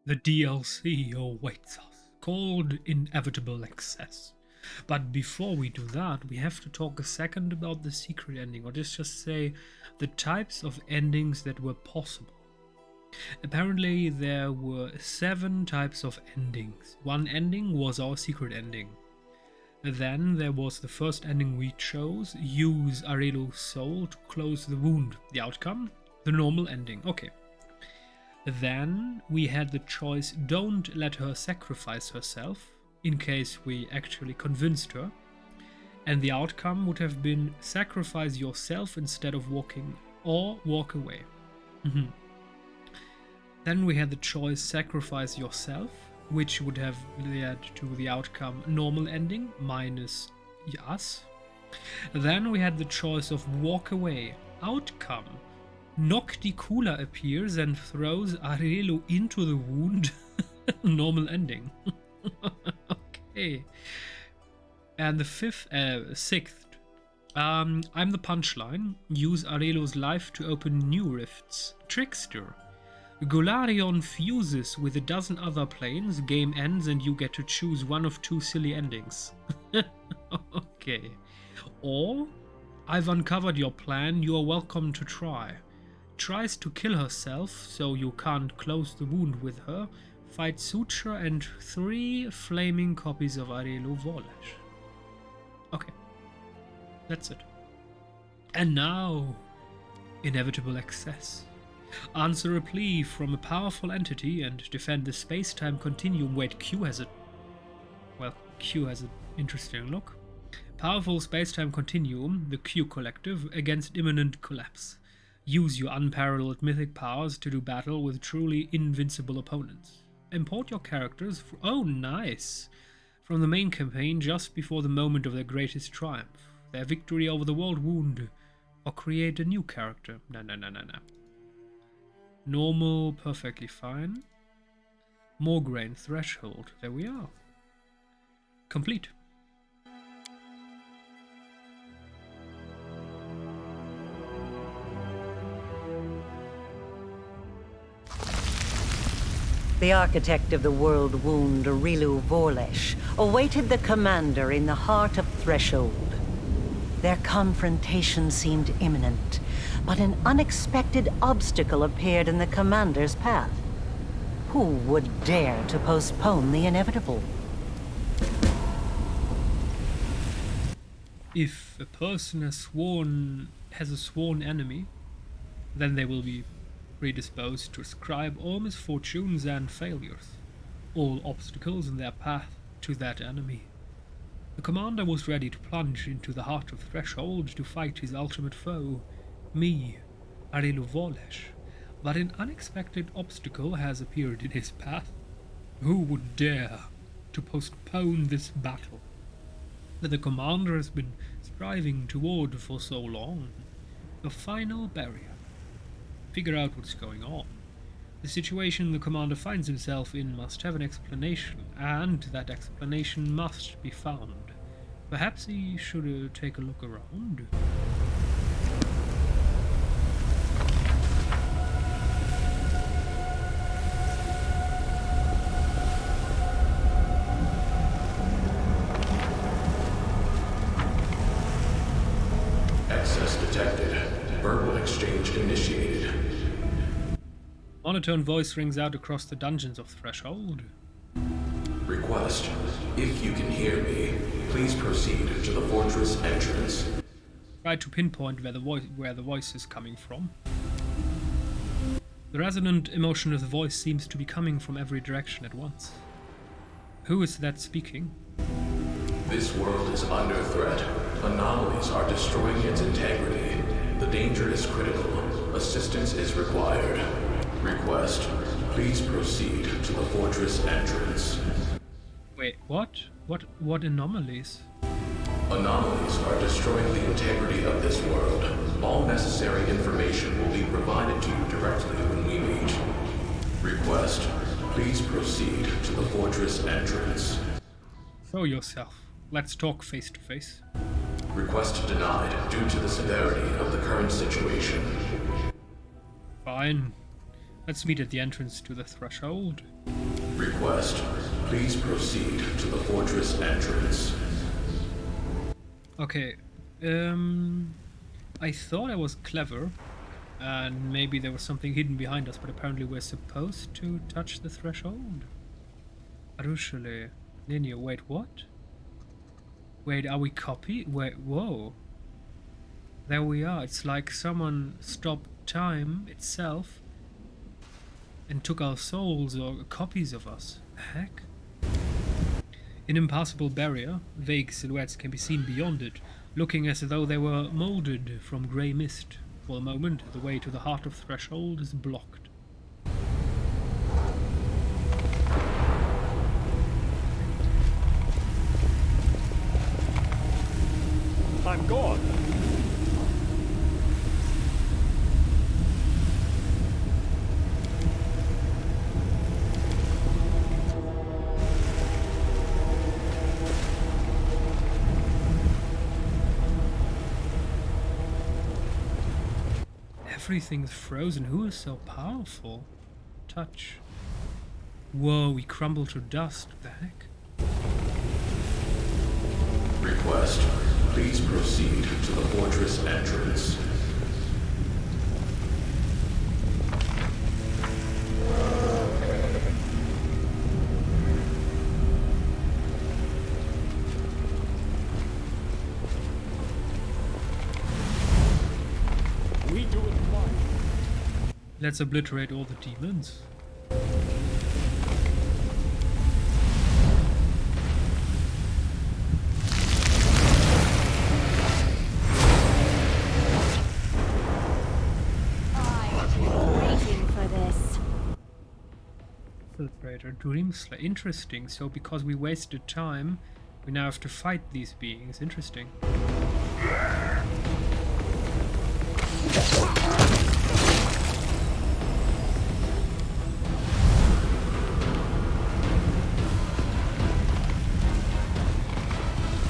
The DLC awaits us, called Inevitable Excess. But before we do that, we have to talk a second about the secret ending, or just say the types of endings that were possible. Apparently there were 7 types of endings. One ending was our secret ending. Then there was the first ending we chose, use Arelo's soul to close the wound. The outcome? The normal ending. Okay. Then we had the choice, don't let her sacrifice herself, in case we actually convinced her. And the outcome would have been sacrifice yourself instead of walking, or walk away. Then we had the choice, sacrifice yourself, which would have led to the outcome normal ending, minus us. Then we had the choice of walk away, outcome. Nocticula appears and throws Arelo into the wound, normal ending. Okay. And the sixth, I'm the punchline, use Arelo's life to open new rifts, trickster. Golarion fuses with a dozen other planes, game ends and you get to choose one of 2 silly endings. Okay. Or, I've uncovered your plan, you are welcome to try. Tries to kill herself, so you can't close the wound with her. Fight Sutra and 3 flaming copies of Arelo Vorlesh. Okay. That's it. And now, Inevitable Excess. Answer a plea from a powerful entity and defend the space-time continuum. Wait, Q has an interesting look. Powerful space-time continuum, the Q Collective, against imminent collapse. Use your unparalleled mythic powers to do battle with truly invincible opponents. Import your characters from the main campaign just before the moment of their greatest triumph, their victory over the world wound, or create a new character. No. Normal, perfectly fine. Morgraine threshold, there we are. Complete. The architect of the world wound, Arelo Vorlesh, awaited the commander in the heart of Threshold. Their confrontation seemed imminent, but an unexpected obstacle appeared in the commander's path. Who would dare to postpone the inevitable? If a person has a sworn enemy, then they will be predisposed to ascribe all misfortunes and failures, all obstacles in their path to that enemy. The commander was ready to plunge into the heart of Threshold to fight his ultimate foe, me, Arelo Vorlesh, but an unexpected obstacle has appeared in his path. Who would dare to postpone this battle that the commander has been striving toward for so long? The final barrier. Figure out what's going on. The situation the commander finds himself in must have an explanation, and that explanation must be found. Perhaps he should take a look around. Access detected. Verbal exchange initiated. Monotone voice rings out across the dungeons of Threshold. Request. If you can hear me, please proceed to the fortress entrance. Try to pinpoint where the voice is coming from. The resonant emotion of the voice seems to be coming from every direction at once. Who is that speaking? This world is under threat. Anomalies are destroying its integrity. The danger is critical. Assistance is required. Request. Please proceed to the fortress entrance. Wait, what? What anomalies? Anomalies are destroying the integrity of this world. All necessary information will be provided to you directly when we meet. Request. Please proceed to the fortress entrance. Show yourself. Let's talk face to face. Request denied due to the severity of the current situation. Fine. Let's meet at the entrance to the threshold. Request, please proceed to the fortress entrance. Okay, I thought I was clever, and maybe there was something hidden behind us, but apparently we're supposed to touch the threshold. Arushale, Linear, wait, what? Wait, are we copy? Wait, whoa. There we are. It's like someone stopped time itself and took our souls or copies of us. The heck? An impassable barrier, vague silhouettes can be seen beyond it, looking as though they were molded from grey mist. For the moment, the way to the heart of threshold is blocked. I'm gone. Everything's frozen. Who is so powerful? Touch. Whoa, we crumble to dust. What the heck? Request, please proceed to the fortress entrance. We do it fine. Let's obliterate all the demons. Infiltrator, Dreamslayer. Interesting. So because we wasted time, we now have to fight these beings. Interesting.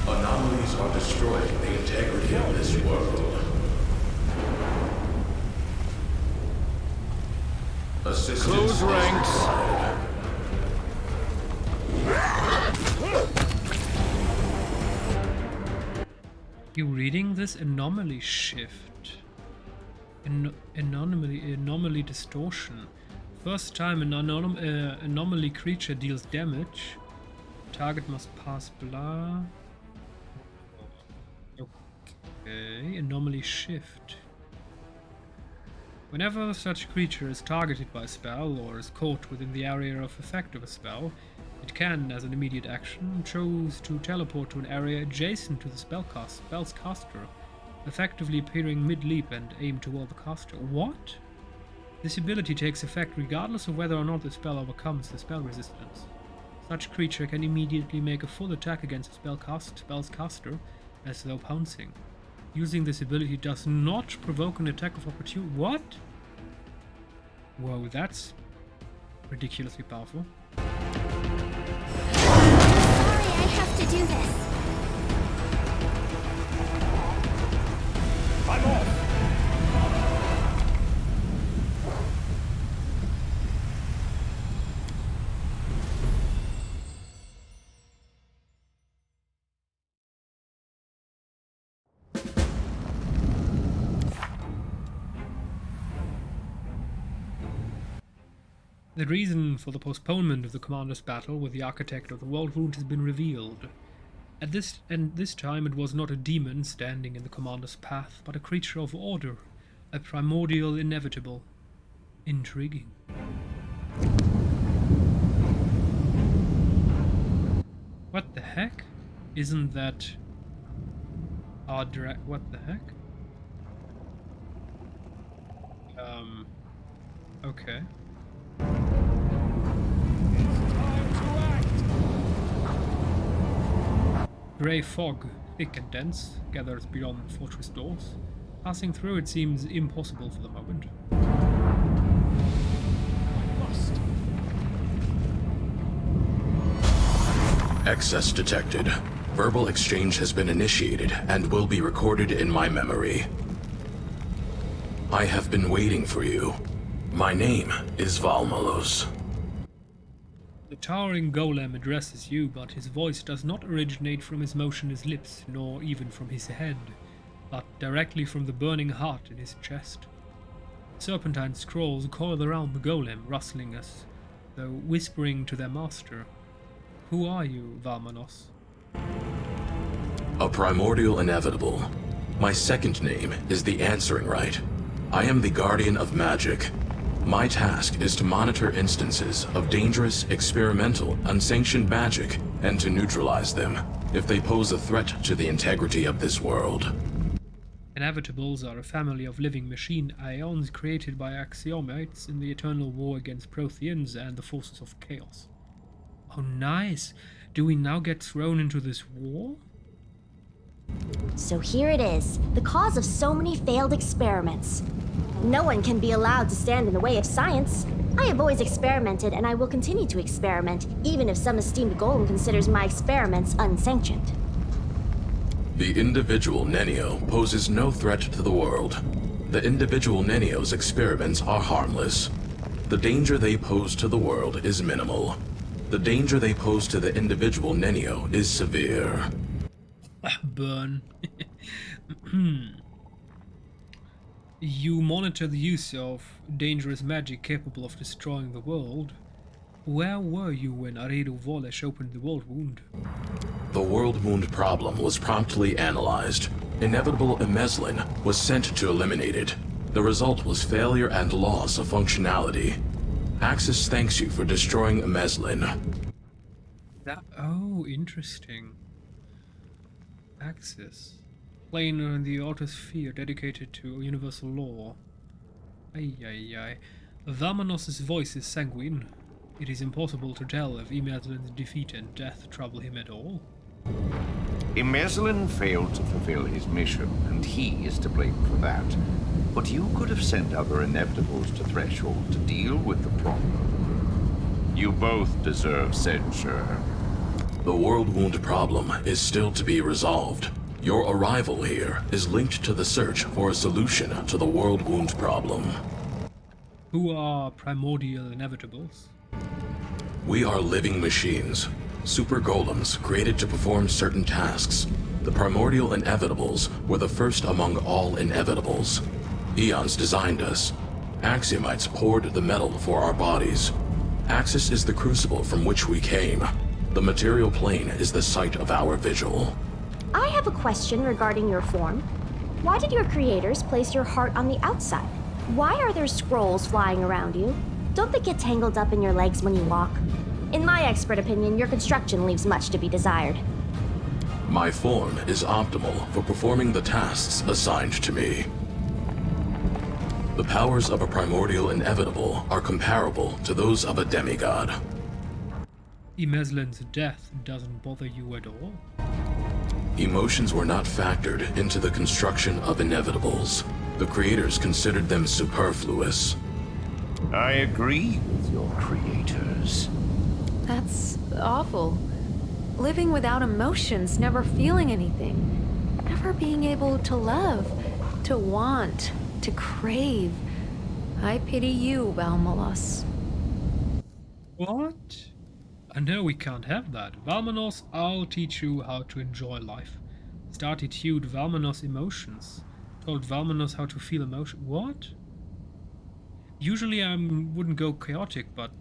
Anomalies are destroying the integrity of this world. Assistance Close ranks. You reading this? Anomaly shift. Anomaly distortion. First time an anomaly creature deals damage. Target must pass blah. Okay, anomaly shift. Whenever such creature is targeted by a spell or is caught within the area of effect of a spell, it can, as an immediate action, choose to teleport to an area adjacent to the spell's caster, effectively appearing mid-leap and aim toward the caster. What? This ability takes effect regardless of whether or not the spell overcomes the spell resistance. Such creature can immediately make a full attack against the spell's caster, as though pouncing. Using this ability does not provoke an attack of opportunity. What? Whoa, that's ridiculously powerful. Sorry, I have to do this. I'm off. The reason for the postponement of the commander's battle with the architect of the world wound has been revealed. At this time it was not a demon standing in the commander's path, but a creature of order, a primordial inevitable. Intriguing. What the heck? Isn't that our what the heck? Okay. Grey fog, thick and dense, gathers beyond the fortress doors. Passing through it seems impossible for the moment. Excess detected. Verbal exchange has been initiated and will be recorded in my memory. I have been waiting for you. My name is Valmalos. The towering golem addresses you, but his voice does not originate from his motionless lips, nor even from his head, but directly from the burning heart in his chest. Serpentine scrolls coil around the golem, rustling as though whispering to their master. Who are you, Valmanos? A primordial inevitable. My second name is the Answering Right. I am the Guardian of Magic. My task is to monitor instances of dangerous, experimental, unsanctioned magic and to neutralize them if they pose a threat to the integrity of this world. Inevitables are a family of living machine ions created by axiomates in the eternal war against Protheans and the forces of chaos. Oh, nice! Do we now get thrown into this war? So here it is, the cause of so many failed experiments. No one can be allowed to stand in the way of science. I have always experimented, and I will continue to experiment, even if some esteemed golem considers my experiments unsanctioned. The individual Nenio poses no threat to the world. The individual Nenio's experiments are harmless. The danger they pose to the world is minimal. The danger they pose to the individual Nenio is severe. Burn. You monitor the use of dangerous magic capable of destroying the world. Where were you when Aredo Volesh opened the world wound? The world wound problem was promptly analyzed. Inevitable Imeslin was sent to eliminate it. The result was failure and loss of functionality. Axis thanks you for destroying Imeslin. Oh, interesting. Axis. Planar in the autosphere dedicated to universal law. Ay. Valmanos' voice is sanguine. It is impossible to tell if Imeslin's defeat and death trouble him at all. Mishulin failed to fulfill his mission, and he is to blame for that. But you could have sent other inevitables to Threshold to deal with the problem. You both deserve censure. The world wound problem is still to be resolved. Your arrival here is linked to the search for a solution to the world wound problem. Who are primordial inevitables? We are living machines, super golems created to perform certain tasks. The primordial inevitables were the first among all inevitables. Eons designed us. Axiomites poured the metal for our bodies. Axis is the crucible from which we came. The material plane is the site of our vigil. I have a question regarding your form. Why did your creators place your heart on the outside? Why are there scrolls flying around you? Don't they get tangled up in your legs when you walk? In my expert opinion, your construction leaves much to be desired. My form is optimal for performing the tasks assigned to me. The powers of a primordial inevitable are comparable to those of a demigod. Imeslin's death doesn't bother you at all? Emotions were not factored into the construction of inevitables. The creators considered them superfluous. I agree with your creators. That's awful. Living without emotions, never feeling anything. Never being able to love, to want, to crave. I pity you, Valmalos. What? I know we can't have that. Valmanos, I'll teach you how to enjoy life. Started tuned Valmanos emotions. Told Valmanos how to feel emotion. What? Usually I wouldn't go chaotic, but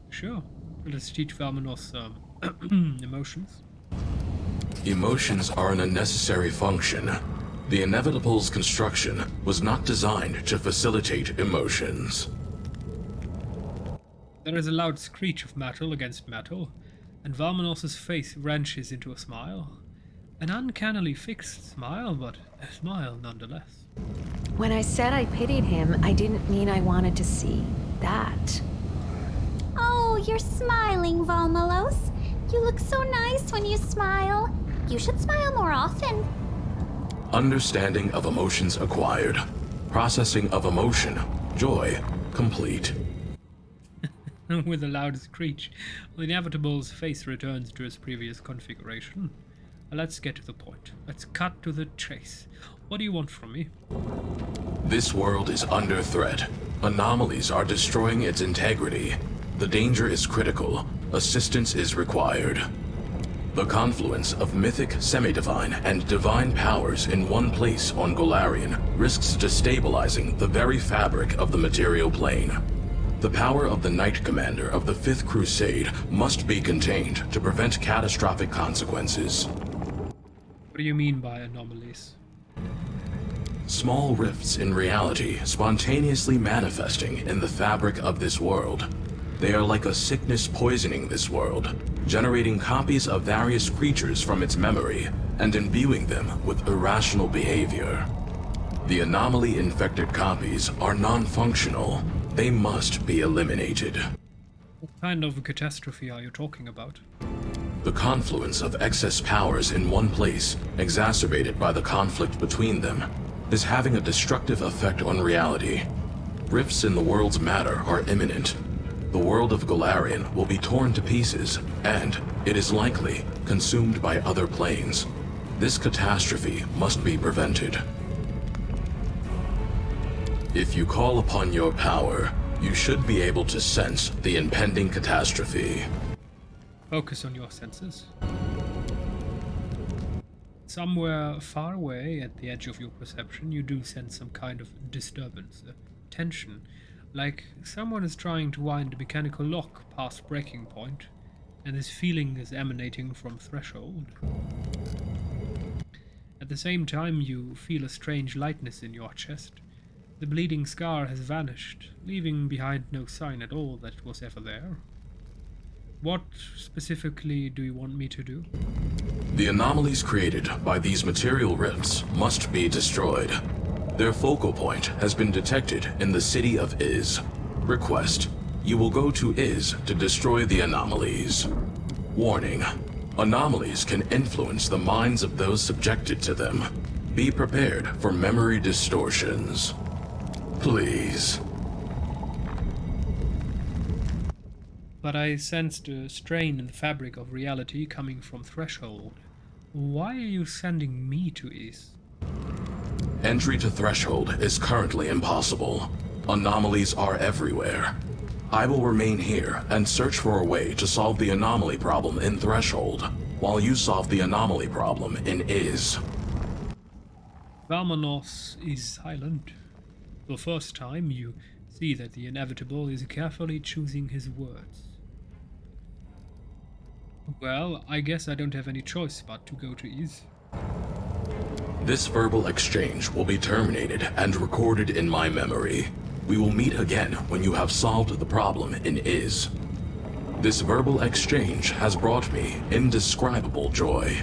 sure. Let's teach Valmanos emotions. Emotions are an unnecessary function. The inevitable's construction was not designed to facilitate emotions. There is a loud screech of metal against metal, and Valmanos' face wrenches into a smile. An uncannily fixed smile, but a smile nonetheless. When I said I pitied him, I didn't mean I wanted to see that. Oh, you're smiling, Valmalos. You look so nice when you smile. You should smile more often. Understanding of emotions acquired. Processing of emotion. Joy complete. With a loud screech, the Inevitable's face returns to its previous configuration. Let's get to the point. Let's cut to the chase. What do you want from me? This world is under threat. Anomalies are destroying its integrity. The danger is critical. Assistance is required. The confluence of mythic, semi-divine, and divine powers in one place on Golarion risks destabilizing the very fabric of the material plane. The power of the Knight Commander of the Fifth Crusade must be contained to prevent catastrophic consequences. What do you mean by anomalies? Small rifts in reality spontaneously manifesting in the fabric of this world. They are like a sickness poisoning this world, generating copies of various creatures from its memory and imbuing them with irrational behavior. The anomaly-infected copies are non-functional. They must be eliminated. What kind of a catastrophe are you talking about? The confluence of excess powers in one place, exacerbated by the conflict between them, is having a destructive effect on reality. Rifts in the world's matter are imminent. The world of Golarion will be torn to pieces, and, it is likely, consumed by other planes. This catastrophe must be prevented. If you call upon your power, you should be able to sense the impending catastrophe. Focus on your senses. Somewhere far away at the edge of your perception, you do sense some kind of disturbance, a tension, like someone is trying to wind a mechanical lock past breaking point, and this feeling is emanating from threshold. At the same time, you feel a strange lightness in your chest. The bleeding scar has vanished, leaving behind no sign at all that it was ever there. What specifically do you want me to do? The anomalies created by these material rifts must be destroyed. Their focal point has been detected in the city of Iz. Request: you will go to Iz to destroy the anomalies. Warning: anomalies can influence the minds of those subjected to them. Be prepared for memory distortions. Please. But I sensed a strain in the fabric of reality coming from Threshold. Why are you sending me to Iz? Entry to Threshold is currently impossible. Anomalies are everywhere. I will remain here and search for a way to solve the anomaly problem in Threshold, while you solve the anomaly problem in Iz. Valmanos is silent. For the first time, you see that the inevitable is carefully choosing his words. Well, I guess I don't have any choice but to go to Iz. This verbal exchange will be terminated and recorded in my memory. We will meet again when you have solved the problem in Iz. This verbal exchange has brought me indescribable joy.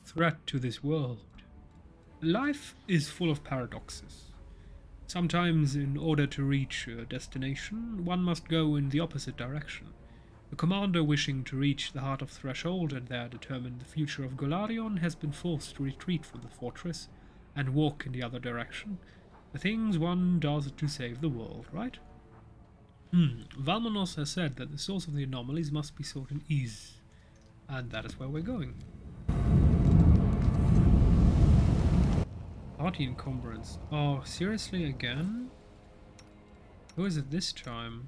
Threat to this world. Life is full of paradoxes. Sometimes, in order to reach a destination, one must go in the opposite direction. The commander wishing to reach the heart of Threshold and there determine the future of Golarion has been forced to retreat from the fortress and walk in the other direction. The things one does to save the world, right? Valmanos has said that the source of the anomalies must be sought in Iz, and that is where we're going. Party encumbrance. Oh, seriously again? Who is it this time?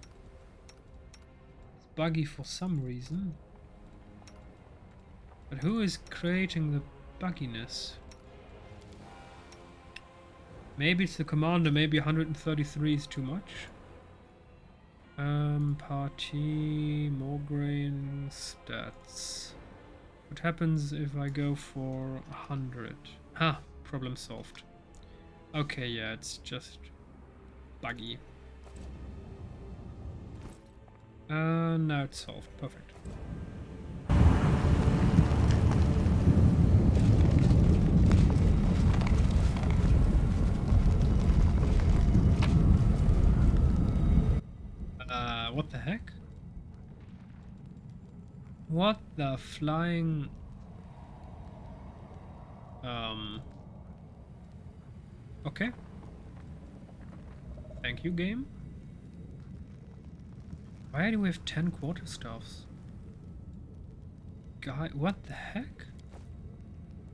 It's buggy for some reason. But who is creating the bugginess? Maybe it's the commander, maybe 133 is too much. Party, Mograine, stats. What happens if I go for 100? Ha! Problem solved. Okay, yeah, it's just buggy. Now it's solved. Perfect. What the heck? What the flying... Okay. Thank you, game. Why do we have 10 quarterstaffs? Guy, what the heck?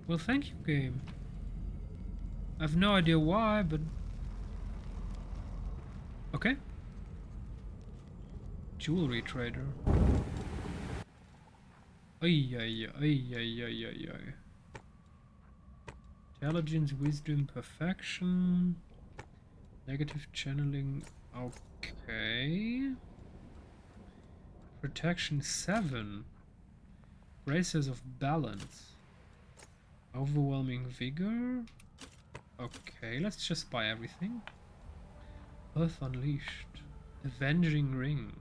Well, thank you, game. I have no idea why, but... Okay. Jewelry trader. Ay, ay, ay, ay, ay, ay, ay. Intelligence, wisdom, perfection. Negative channeling. Okay. Protection 7. Braces of balance. Overwhelming vigor. Okay, let's just buy everything. Earth Unleashed. Avenging Ring.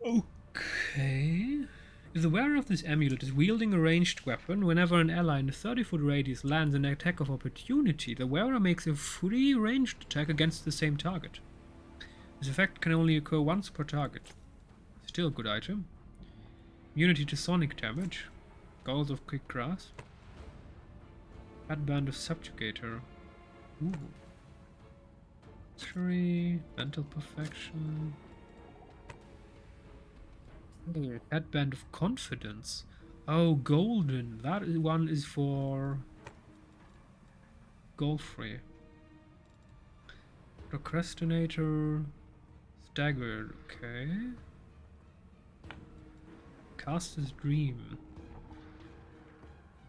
Okay. If the wearer of this amulet is wielding a ranged weapon, whenever an ally in a 30-foot radius lands an attack of opportunity, the wearer makes a free ranged attack against the same target. This effect can only occur once per target. Still a good item. Immunity to sonic damage. Goals of quick grass. Headband of Subjugator. Ooh. Luxury. Mental perfection. Oh, Headband of Confidence. Oh, golden. That one is for Godfrey. Procrastinator. Staggered. Okay. Caster's Dream.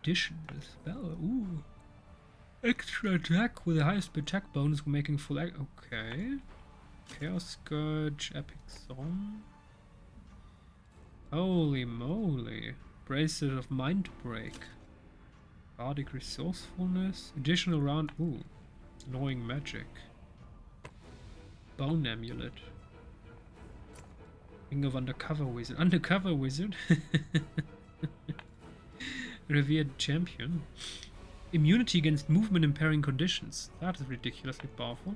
Addition to spell. Ooh. Extra attack with the highest attack bonus when making full act. Okay. Chaos Scourge. Epic Song. Holy moly. Bracelet of Mind Break. Bardic Resourcefulness. Additional round. Ooh. Annoying Magic. Bone Amulet. Ring of Undercover Wizard. Undercover Wizard? Revered Champion. Immunity against movement impairing conditions. That is ridiculously powerful.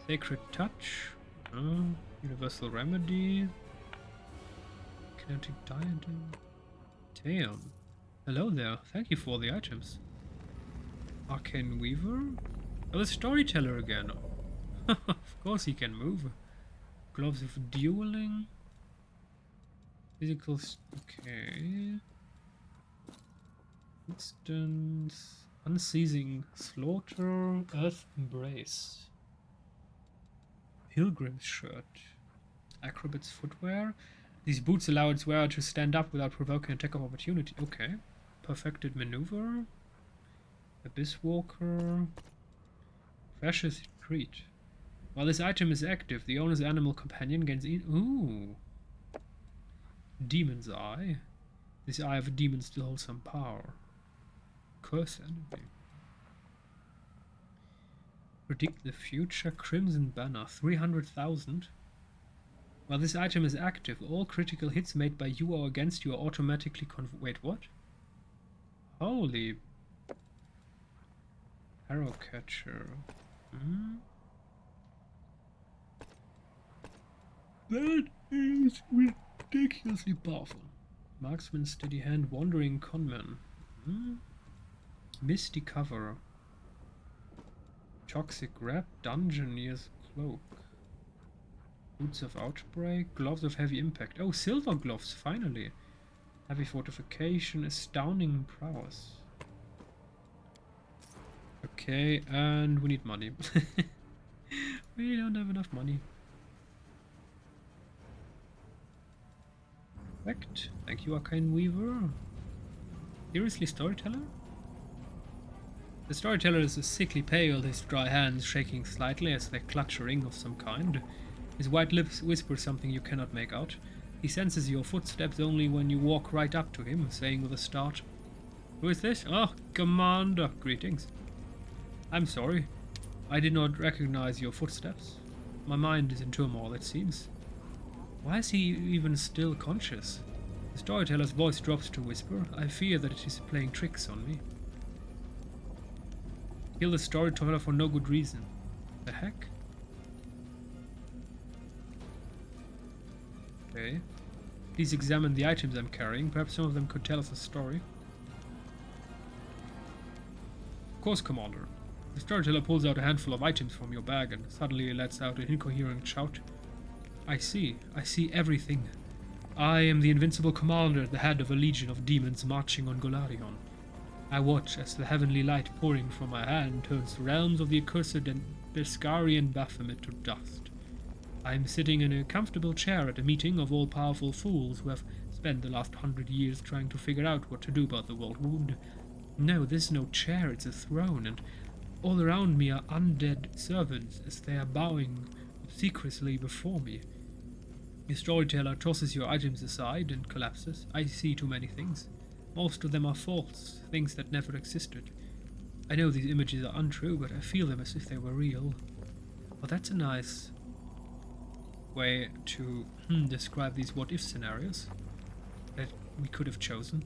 Sacred Touch. Universal Remedy. Kinetic Diadem. Damn. Hello there. Thank you for the items. Arcane Weaver. Oh, the Storyteller again. Of course he can move. Gloves of Dueling. Physical... Okay. Instance. Unceasing Slaughter. Earth Embrace. Pilgrim's Shirt. Acrobat's Footwear. These boots allow its wearer to stand up without provoking attack of opportunity. Okay. Perfected Maneuver. Abyss Walker. Precious Treat. While this item is active, the owner's animal companion gains... Ooh. Demon's Eye. This Eye of a Demon still holds some power. Curse Enemy. Predict the Future. Crimson Banner. 300,000. While this item is active, all critical hits made by you or against you are automatically Wait, what? Holy... Arrow Catcher. That is ridiculously powerful. Marksman, Steady Hand, Wandering Conman. Misty Cover. Toxic Wrap, Dungeoneer's Cloak. Boots of Outbreak, Gloves of Heavy Impact. Oh, Silver Gloves, finally. Heavy Fortification, Astounding Prowess. Okay, and we need money. We don't have enough money. Perfect. Thank you, Arcane Weaver. Seriously, Storyteller? The Storyteller is sickly pale, his dry hands shaking slightly as they clutch a ring of some kind. His white lips whisper something you cannot make out. He senses your footsteps only when you walk right up to him, saying with a start, "Who is this? Oh, Commander. Greetings. I'm sorry. I did not recognize your footsteps. My mind is in turmoil, it seems." Why is he even still conscious? The Storyteller's voice drops to whisper, "I fear that it is playing tricks on me." Kill the Storyteller for no good reason. The heck? Okay. Please examine the items I'm carrying. Perhaps some of them could tell us a story. Of course, Commander. The Storyteller pulls out a handful of items from your bag and suddenly lets out an incoherent shout. I see everything. I am the invincible commander at the head of a legion of demons marching on Golarion. I watch as the heavenly light pouring from my hand turns the realms of the accursed and Beskarian Baphomet to dust. I am sitting in a comfortable chair at a meeting of all-powerful fools who have spent the last 100 years trying to figure out what to do about the world wound. No, this is no chair, it's a throne, and all around me are undead servants as they are bowing obsequiously before me. The storyteller tosses your items aside and collapses. I see too many things. Most of them are false, things that never existed. I know these images are untrue, but I feel them as if they were real. Well, that's a nice way to describe these what-if scenarios that we could have chosen.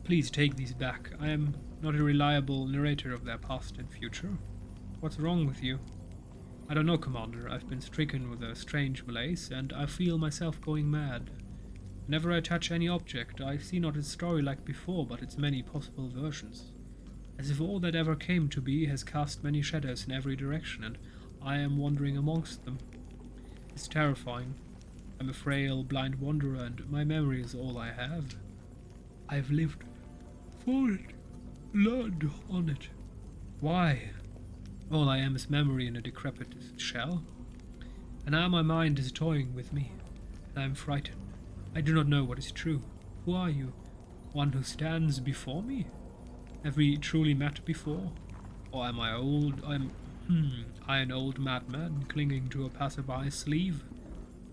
Please take these back. I am not a reliable narrator of their past and future. What's wrong with you? I don't know, Commander. I've been stricken with a strange malaise, and I feel myself going mad. Whenever I touch any object, I see not its story like before, but its many possible versions. As if all that ever came to be has cast many shadows in every direction, and I am wandering amongst them. It's terrifying. I'm a frail, blind wanderer, and my memory is all I have. I've lived for it, blood on it. Why? All I am is memory in a decrepit shell. And now my mind is toying with me, and I am frightened. I do not know what is true. Who are you? One who stands before me? Have we truly met before? Or am I an old madman clinging to a passerby's sleeve,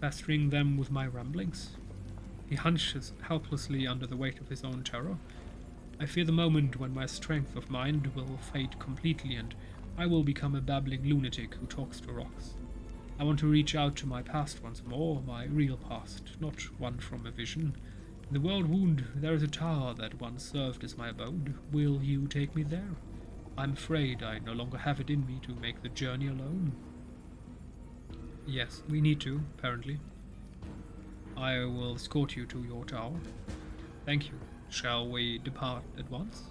pestering them with my ramblings? He hunches helplessly under the weight of his own terror. I fear the moment when my strength of mind will fade completely and I will become a babbling lunatic who talks to rocks. I want to reach out to my past once more, my real past, not one from a vision. In the world wound, there is a tower that once served as my abode. Will you take me there? I'm afraid I no longer have it in me to make the journey alone. Yes, we need to, apparently. I will escort you to your tower. Thank you. Shall we depart at once?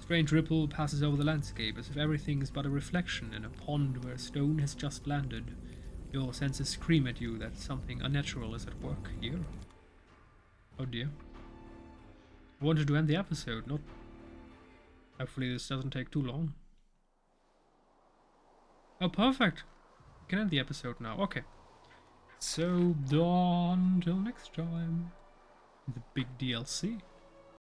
Strange ripple passes over the landscape, as if everything is but a reflection in a pond where a stone has just landed. Your senses scream at you that something unnatural is at work here. Oh dear. I wanted to end the episode, not... Hopefully this doesn't take too long. Oh, perfect! We can end the episode now. Okay. So, until next time. The big DLC.